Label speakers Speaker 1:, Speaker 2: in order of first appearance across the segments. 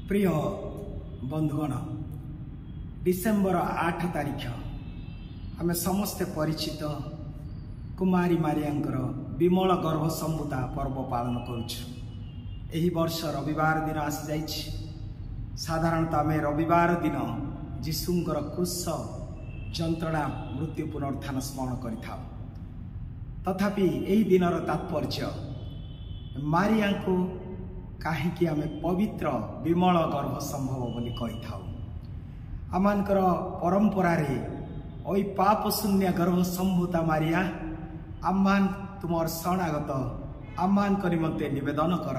Speaker 1: प्रिय बंधुगण डिसेम्बर 8 तारिख आम समस्ते परिचित कुमारी मारियांकर विमल गर्भ संभूता पर्व पालन करुछु। एही वर्ष रविवार दिन आसी जाइछि। साधारणतः आम रविवार दिन जीशुंकर क्रूस जंत्रणा मृत्यु पुनरुत्थान स्मरण करिथाउ। तथापि एही दिनर तात्पर्य मारिया को काहेकि आम पवित्र विमल गर्भ संभव बोली कही थाउ। आमानकर परंपरा रे ओई पाप शून्य गर्भ संभूता मारिया आमान तुमर शरणागत आमान निमंते निवेदन कर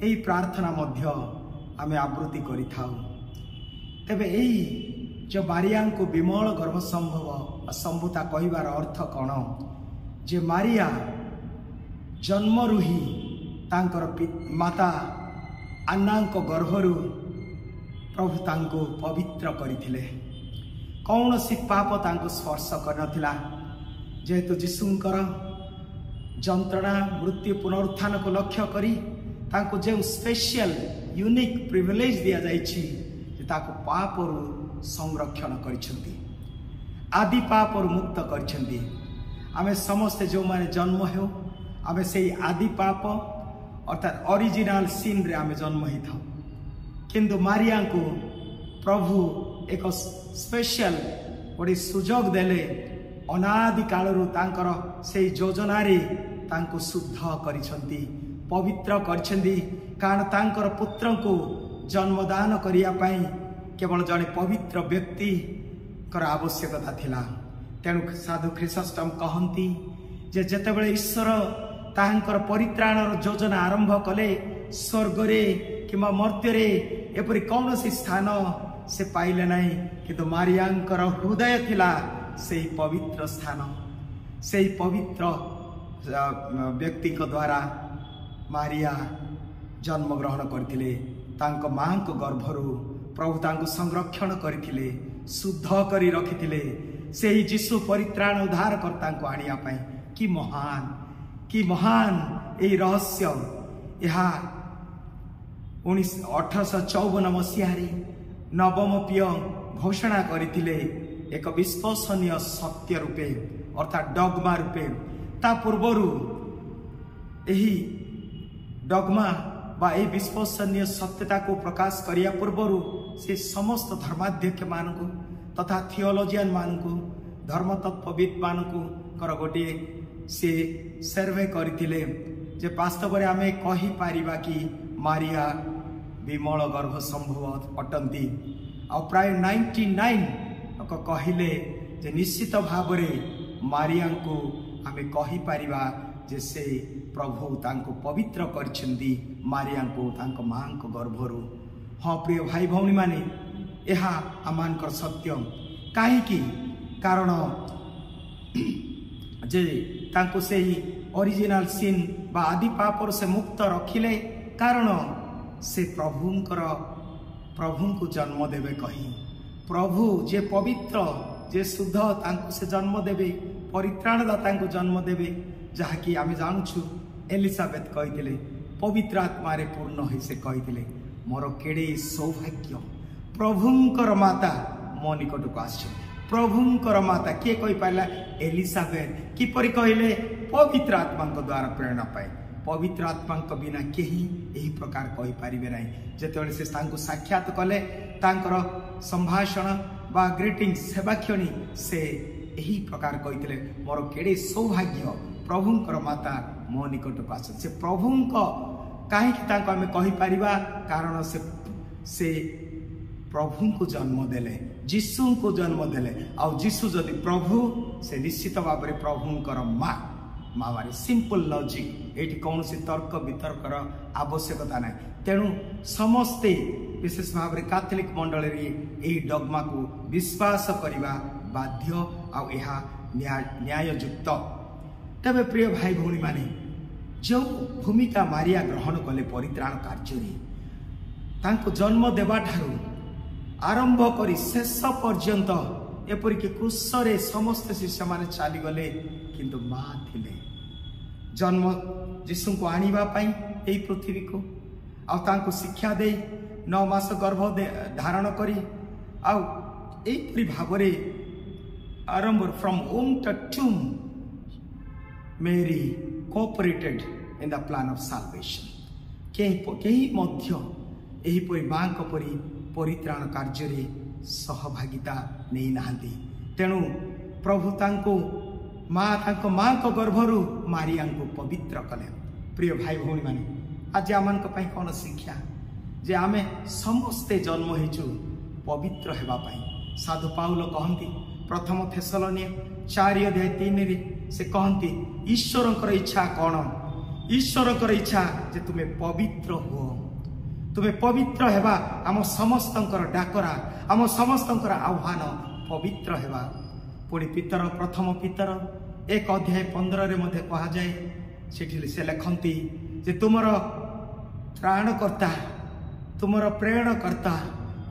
Speaker 1: एही प्रार्थना मध्य आम आवृत्ति करि थाउ। तेबे एही जो मारिया को विमल गर्भ संभव संभूता कहिबार अर्थ कौन जे मारिया जन्मरु ही तांकर माता अन्नांको गर्भरु प्रभु तांको पवित्र करथिले। कौन सी पाप तांको स्पर्श करनथिला। जेहेतु जीशुंकर जंत्रणा मृत्यु पुनरुत्थान को लक्ष्य करी तांको जे स्पेशल यूनिक प्रिविलेज दिया जाइछि जे ताको पापरु संरक्षण करिसंती, आदि पापरु मुक्त करिसंती। आमे समस्त जो माने जन्म हो आमे से आदि पाप अर्थात ओरिजिनल सिन रे आमे जन्म ही था। किंतु मारिया को प्रभु एक स्पेशल गोटे सुजोग देले अनादि कालरू तांकर से योजना रे तांको शुद्ध करिसंती, पवित्र करिसंती। कारण तांकर पुत्र को जन्मदान करिया पई केवल जने पवित्र व्यक्ति कर आवश्यकता थिला। तेणु साधु ख्रीसस्टम कहती जे जेतेबेले ईश्वर तांकर परित्राणर योजना आरंभ कले स्वर्ग रे किंबा मर्त्य रे एपरि कौन सी स्थान से पाइले नहीं, किंतु मारियांकर हृदय थिला से पवित्र स्थान। से पवित्र व्यक्ति को द्वारा मारिया जन्म ग्रहण करथिले। तांको मां को गर्भरु प्रभु तांको संरक्षण करथिले, शुद्ध करी रखिथिले। से ही जीशु परित्राण उद्धार करता को आनिया पाई कि महान ए रहस्य। यहाँ 1854 मसीह नवम पिय घोषणा करथिले एक विश्वसनीय सत्य रूपे अर्थात डॉगमा रूपे। ता पूर्वरु एही डॉगमा बा ए विश्वसनीय सत्यता को प्रकाश करिया पूर्वरु से समस्त धर्माध्यक्ष मानकु तथा थियोलॉजियन मानकु धर्म तत्वविद मानकु कर गोटे से सर्वे करथिले जे वास्तव रे आमे कहि पारिबा कि मारिया विमल गर्भ संभव अटंती। आ प्राय 99 को कहिले जे निश्चित भाव रे मारिया को आमे कहि पारिबा जे से प्रभु तांको पवित्र करछंती मारिया को तांको मां को गर्भरु। हाँ प्रिय भाई भौणी माने यह आमानकर सत्य काहेकि कारण जे तांको से ही ओरिजिनल सिन बा आदि पापर से मुक्त रखिले। कारण से प्रभु को जन्म देवे कही प्रभु जे पवित्र जे शुद्ध तांको से जन्म देवे परित्राणदाता को जन्म देवे। जहाँकि आम जानूँ एलिजाबेथ कही पवित्र आत्मा रे पूर्ण हो से कही मोर केड़े सौभाग्य प्रभुंकर माता मो निकट को आस। प्रभुंकर माता किए कही पाला एलिजाबेथ किपरि कहले पवित्र आत्मा द्वारा प्रेरणा पाए। पवित्र आत्मा बिना केही एही प्रकार कहि पारिबे नाही। जेतेबेले से तांको साक्षात कले तांकर संभाषण बा ग्रीटिंग सेवाक्षणी से एही प्रकार कहितले मोर केड़े सौभाग्य प्रभुंकर माता मो निकट को आस। से प्रभुंक काहे तांको आमे कहि पारिबा कारण से प्रभु को जन्म देले, जीशु को जन्म देले। आ जीशु जदि प्रभु से निश्चित भाव में प्रभुंकर माँ मारे सिंपल लॉजिक ये कौन सी तर्क वितर्कर आवश्यकता ना। तेणु समस्ते विशेष भाव में कैथोलिक मंडल यही डॉगमा को विश्वास करने बाध्य आ न्याययुक्त। तबे प्रिय भाई भौणी माने जो भूमिका मारिया ग्रहण कले परित्राण कार्य तांको जन्म देवा ठारू आरंभ करी शेष पर्यंत एपरिक क्रूसरे समस्त शिष्य माने चली गले, किंतु माँ थिले जन्म जीशु को आनिबा पाई एई पृथ्वी को आउ शिक्षा दे 9 मास गर्भ धारण करी आउ एपरी भावरे आरंभ from womb to tomb Mary cooperated in the plan of salvation. केही मध्य एहीपरि मांक परि परित्राण कार्य सहभागिता नहीं नाहंती। तेणु प्रभु तांको मां को गर्भरु मारिया को पवित्र कले। प्रिय भाई भौणी माने आज आमान को पई कोन शिक्षा जे आमे समस्ते जन्म हेचु पवित्र हेबा पई। साधु पाउल कहंती प्रथम थेसलोनिया 4:3 रे से कहंती ईश्वरकर इच्छा कौन? ईश्वरकर इच्छा जे तुमे पवित्र हो। तुमे पवित्र हेबा आम समस्तंकर डाकरा आम समस्तंकर आह्वान पवित्र हेबा। पुणी पितर प्रथम पितर 1:15 रे मध्य कहा जाए सेठी से लिखंती जे तुमर त्राणकर्ता तुमर प्रेरणकर्ता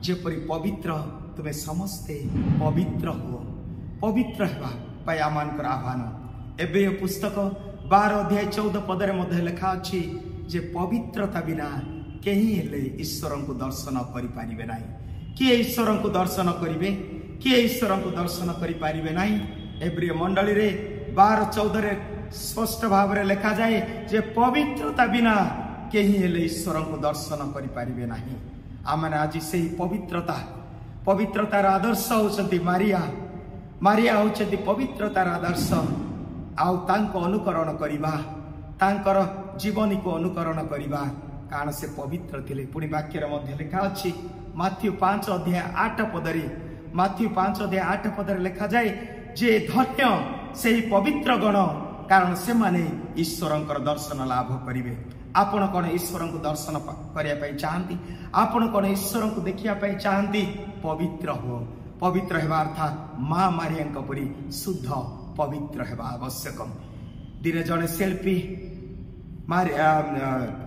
Speaker 1: जेपरि पवित्र तुमे समस्ते पवित्र हो। पवित्र हेबा पाई आमानकर आह्वान। एबे पुस्तक 12:14 मध्य लिखा अछि जे पवित्रता बिना केही हेले ईश्वर को दर्शन करि पारिबे नाही। किए ईश्वर को दर्शन करिवे? किए ईश्वर को दर्शन करि पारिबे नाही? एब्रिय मंडली रे 12:14 रे स्पष्ट भाव रे लिखा जाए जे पवित्रता बिना केही हेले ईश्वर को दर्शन करि पारिबे नाही। आमने आज से पवित्रतार आदर्श होचंती मारिया। मारिया होचंती पवित्रतार आदर्श। आउ तांको अनुकरण करिबा, तांकर जीवनी को अनुकरण करिबा, कारण से पवित्र थिले। पुणी वाक्य मध्य लिखा अछि माथ्यू 5:8 माथ्यू 5:8 लिखा जाए जे धन्य सेही पवित्र गण कारण से माने ईश्वरंकर दर्शन लाभ करिवे। आपण कौन ईश्वर को दर्शन करने चाहती? आपण कौन ईश्वर को देखिया चाहती? पवित्र हो। पवित्र हेबा अर्थात मां मारिया परी शुद्ध पवित्र हेबा आवश्यक। दिन जड़े शिल्पी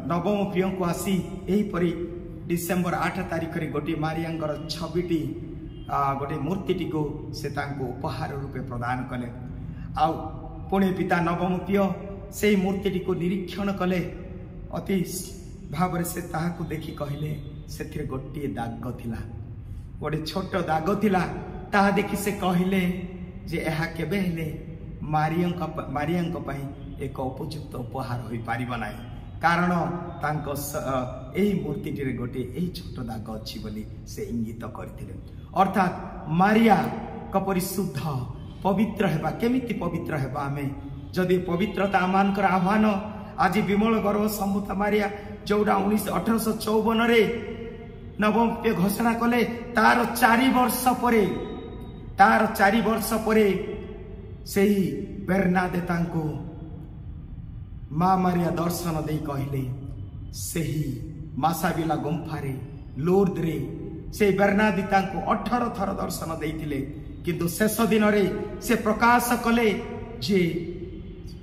Speaker 1: नवम प्रिय को आसी यहीपरी डिसेम्बर 8 तारिख रे गोटे मारियांकर छविटी गोटे मूर्तिटी को से उपहार रूपे प्रदान कले। आउ पुणे पिता नवम प्रिय से मूर्तिटी को निरीक्षण कले। अति भाव से ताहाकु देखि कहले से गोटे दाग थिला, गोटे छोट दाग थिला। ताहा देखि से कहले जे एहा केबे हेले मारियांक पई एक उपयुक्त उपहार होई पारिबो नाही, कारण तांको एही मूर्तिटी रे गोटे एही छोट दाग अछि बोली से इंगित करथिले। अर्थात मारिया कपरि शुद्ध पवित्र हेबा। केमिति पवित्र हेबा? आमे जदि पवित्रता आमानकर आह्वान आज विमल गर्भ संभूता मारिया जोड़ा 1854 रे नवम पे घोषणा कले तार 4 वर्ष परे सेही बेर्नादे तांको मां मारिया दर्शन दे कहले सेही मासाबिला गुंफारे लोर्द रे से बेर्नादी तांको 18 थर दर्शन देइतिले। किंतु शेष दिन रे से प्रकाश कले जे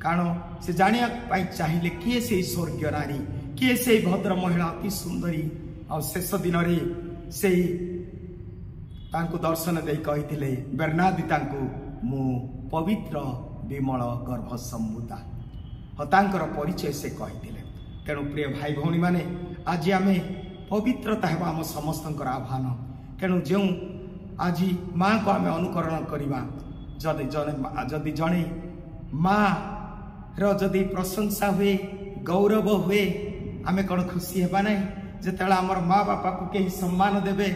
Speaker 1: कारण से जानिया पाई चाहिए किए से स्वर्गीय नारी, किए से भद्र महिला अति सुंदरी। और शेष दिन रे से तांको दर्शन दे कहिथिले बेर्नादी तांको मु पवित्र विमल गर्भ संभूता तांकर परिचय से कहिथिले। तेणु प्रिय भाई भौणी माने आज आमे पवित्रता हेबा हम समस्तंकर आह्वान। तेणु जो आज मां को आमे अनुकरण करिबा, जदि जने मां रदि प्रशंसा हुए गौरव हुए आमे कौन खुशी हेबा नहीं? जेतेला हमर माँ बापा को कहीं सम्मान देवे,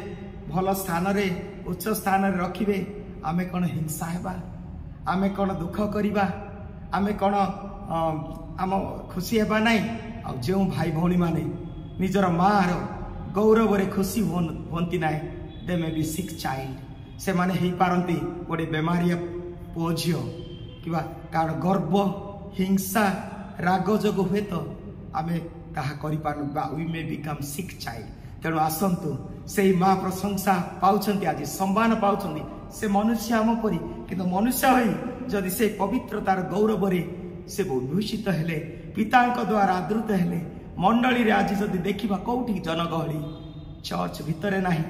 Speaker 1: भल स्थान रे उच्च स्थान रे रखिबे, आमे कौन हिंसा हेबा? आमे कौन दुख करिबा? आमे कौन आम खुशी हेबा नहीं? आ जो भाई भौणी माने निजर माँ रो गौरव रे खुशी होती ना, दे मे बी सिक चाइल्ड। से माने ही पारंती गोटे बेमारिया पुओ झियो किबा कारण गर्व हिंसा राग जोग हुए तो आमे ताहा करि पारु बा we may become sick child. तेणु आसंतु से माँ प्रशंसा पाउछंती, आज सम्मान पाउछंती। से मनुष्य आम परी किंतु मनुष्य होई जदि से पवित्रतार गौरव रे से विभूषित हेले, पितांक द्वारा आदृत हेले, मंडली रे आज जदि देखिबा कोउठी जनगहली चर्च भितरे नाही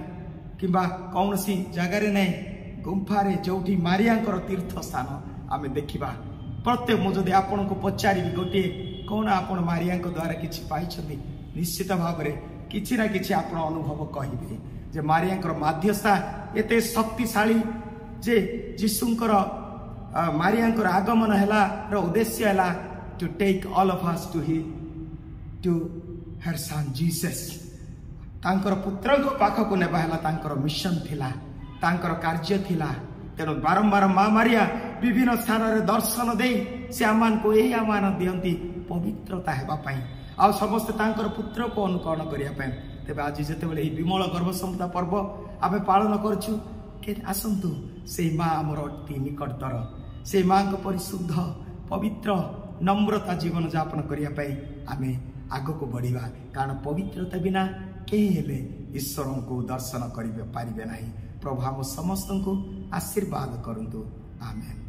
Speaker 1: किबा कौनसी जगार नहीं, गुंफारे जोठी मारियांकर तीर्थ स्थान आमे देखिबा। प्रत्येक मुझे आपन को पचारि गोटे कौन आपन मारिया द्वारा किसी पाई निश्चित भाव में किसी ना किसी आप अनुभव कहे जे मारिया मध्यस्था एते शक्तिशाली जे जीशुंकर मारिया आगमन है उद्देश्य है to take all of us to her son Jesus तांकर पुत्र को पाखक नेबा मिशन थिला तांकर कार्य थिला तेणु बारंबार माँ मारिया विभिन्न स्थान में दर्शन दे से आमान को यही आह्वान दियंती पवित्रता हेबापी आ समस्ते तांकर पुत्र को अनुकरण करने तेरे आज जिते विमल गर्भसंहिता पर्व आम पालन करछु आसतु से माँ आमर अति निकटतर से माँ को परिशुद्ध पवित्र नम्रता जीवन यापन करने आम आग को बढ़िया कारण पवित्रता बिना कहीं हेले ईश्वर को दर्शन कर पारे ना। प्रभु हम समस्त को आशीर्वाद करंतु आमेन।